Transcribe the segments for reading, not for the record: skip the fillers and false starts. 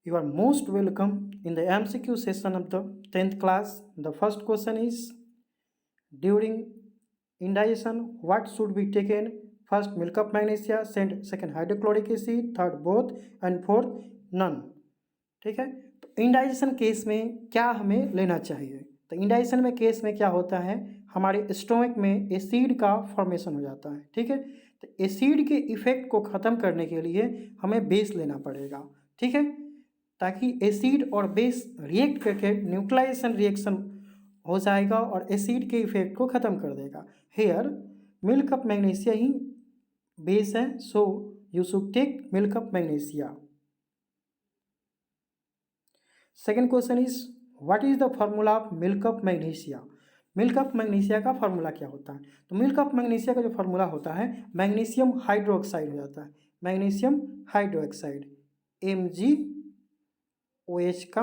You are most welcome in the MCQ session of the 10th class. The first question is, during indigestion, what should be taken? First, milk of magnesia, second hydrochloric acid, third both, and fourth none. ठीक है, तो indigestion case में क्या हमें लेना चाहिए? तो indigestion में केस में क्या होता है, हमारे स्टोमक में एसिड का फॉर्मेशन हो जाता है। ठीक है, तो एसिड के इफेक्ट को ख़त्म करने के लिए हमें बेस लेना पड़ेगा। ठीक है, ताकि एसिड और बेस रिएक्ट करके न्यूट्रलाइजेशन रिएक्शन हो जाएगा और एसिड के इफेक्ट को ख़त्म कर देगा। हेयर मिल्क ऑफ मैग्नीशिया ही बेस है, so you should take milk of magnesia. Second question is, what is the formula of milk of magnesia? Milk of magnesia का फॉर्मूला क्या होता है? तो मिल्क ऑफ मैग्नीशिया का जो फॉर्मूला होता है, मैग्नीशियम हाइड्रोक्साइड हो जाता है। मैग्नीशियम हाइड्रोक्साइड MgOH का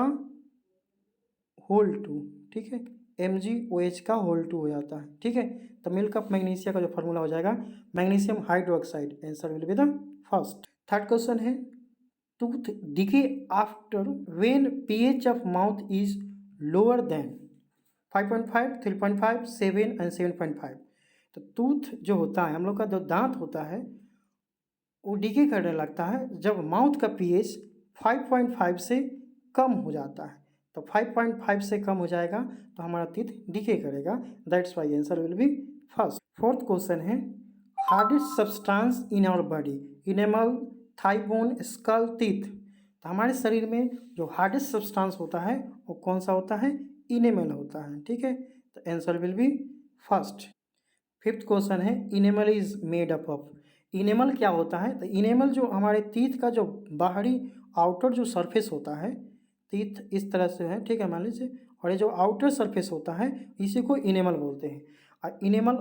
होल 2। ठीक है, MgOH का होल 2 हो जाता है। ठीक है, तो मिल्क ऑफ मैग्नीशिया का जो फॉर्मूला हो जाएगा magnesium hydroxide. Answer will be the first. Third question है, tooth decay after when pH of mouth is lower than 5.5, 3.5, 7 and 7.5। तो टूथ जो होता है, हम लोग का जो दांत होता है, वो डिके करने लगता है जब माउथ का pH 5.5 से कम हो जाता है। तो 5.5 से कम हो जाएगा तो हमारा टीथ डिके करेगा। That's why answer will be first. Fourth question है, hardest substance in our body, enamel, thigh bone, skull, teeth. तो हमारे शरीर में जो हार्डेस्ट सब्सटेंस होता है वो कौन सा होता है? इनेमल होता है। ठीक है, तो answer will be first. Fifth question है, enamel is made up of. Enamel क्या होता है? तो इनेमल जो हमारे टीथ का जो बाहरी आउटर जो सरफेस होता है, टीथ इस तरह से है, ठीक है, मान लीजिए, और ये जो आउटर सरफेस होता है इसी को इनेमल बोलते हैं। और इनेमल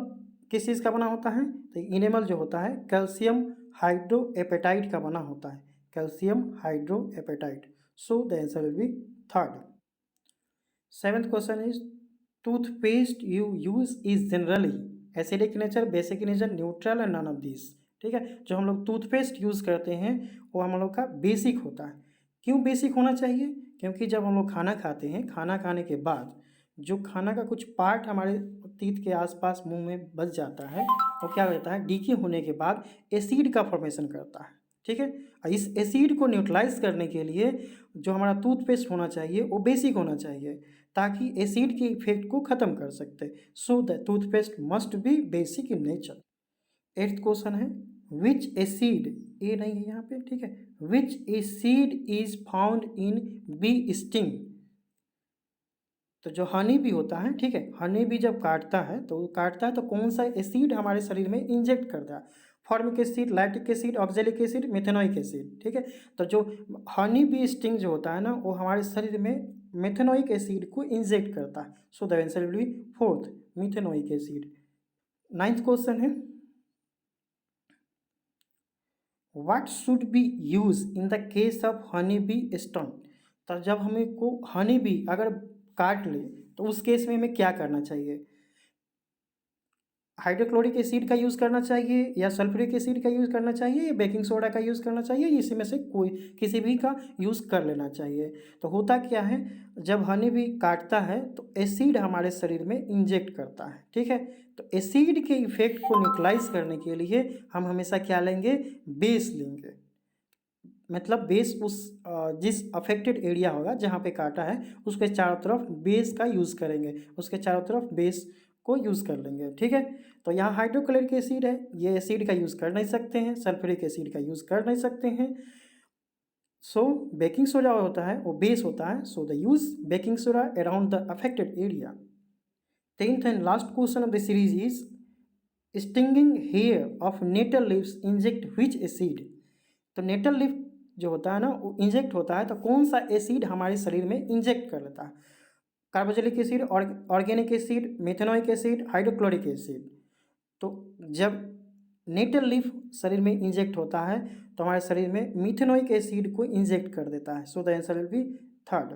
किस चीज़ का बना होता है? तो इनेमल जो होता है कैल्शियम हाइड्रोएपेटाइट का बना होता है, calcium hydroxyapatite. So the answer will be third. Seventh question is, toothpaste you use is generally acidic nature, basic nature, neutral and none of this. ठीक है, जो हम लोग टूथपेस्ट यूज़ करते हैं वो हम लोग का बेसिक होता है। क्यों बेसिक होना चाहिए? क्योंकि जब हम लोग खाना खाते हैं, खाना खाने के बाद जो खाना का कुछ पार्ट हमारे टीथ के आसपास मुंह में बच जाता है, वो क्या हो जाता है, डीके होने के बाद एसिड का फॉर्मेशन करता है। ठीक है, और इस एसिड को न्यूट्रलाइज करने के लिए जो हमारा टूथपेस्ट होना चाहिए वो बेसिक होना चाहिए, ताकि एसिड के इफेक्ट को ख़त्म कर सकते। So the toothpaste must be basic in nature. Eighth question है, विच एसिड, ए नहीं है यहाँ पे, ठीक है, which acid is found in bee sting. तो जो हनी बी होता है, ठीक है, हनी बी जब काटता है तो कौन सा एसिड हमारे शरीर में इंजेक्ट करता है? Formic acid, lactic acid, oxalic acid, methanoic acid. ठीक है, तो जो हनी बी स्टिंग जो होता है ना, वो हमारे शरीर में मेथेनोइक एसिड को इंजेक्ट करता है। So the answer will be fourth, methanoic acid. Ninth question है, what should be use in the case of honey bee stone. तो जब हमें को हनी बी अगर काट ले तो उस केस में हमें क्या करना चाहिए? हाइड्रोक्लोरिक एसिड का यूज़ करना चाहिए, या सल्फ्यूरिक एसिड का यूज़ करना चाहिए, या बेकिंग सोडा का यूज़ करना चाहिए, इसी में से कोई किसी भी का यूज़ कर लेना चाहिए। तो होता क्या है, जब हनी भी काटता है तो एसिड हमारे शरीर में इंजेक्ट करता है। ठीक है, तो एसिड के इफेक्ट को न्यूट्रलाइज करने के लिए हम हमेशा क्या लेंगे? बेस लेंगे। मतलब बेस उस जिस अफेक्टेड एरिया होगा जहाँ पे काटा है उसके चारों तरफ बेस का यूज़ करेंगे, उसके चारों तरफ बेस को यूज़ कर लेंगे। ठीक है, तो यहाँ हाइड्रोक्लोरिक एसिड है, ये एसिड का यूज़ कर नहीं सकते हैं, सल्फ्यूरिक एसिड का यूज़ कर नहीं सकते हैं। सो बेकिंग सोडा होता है वो बेस होता है, so the use baking soda around the affected area. 10th and last question of the series is, stinging hair of nettle leaves inject which acid. तो नेटल लीफ जो होता है ना, वो इंजेक्ट होता है तो कौन सा एसिड हमारे शरीर में इंजेक्ट कर लेता है? Carboxylic acid, organic acid, methanoic acid, hydrochloric acid. तो जब नेटल लीफ शरीर में इंजेक्ट होता है तो हमारे शरीर में मिथेनोइक एसिड को इंजेक्ट कर देता है। So the answer will be third.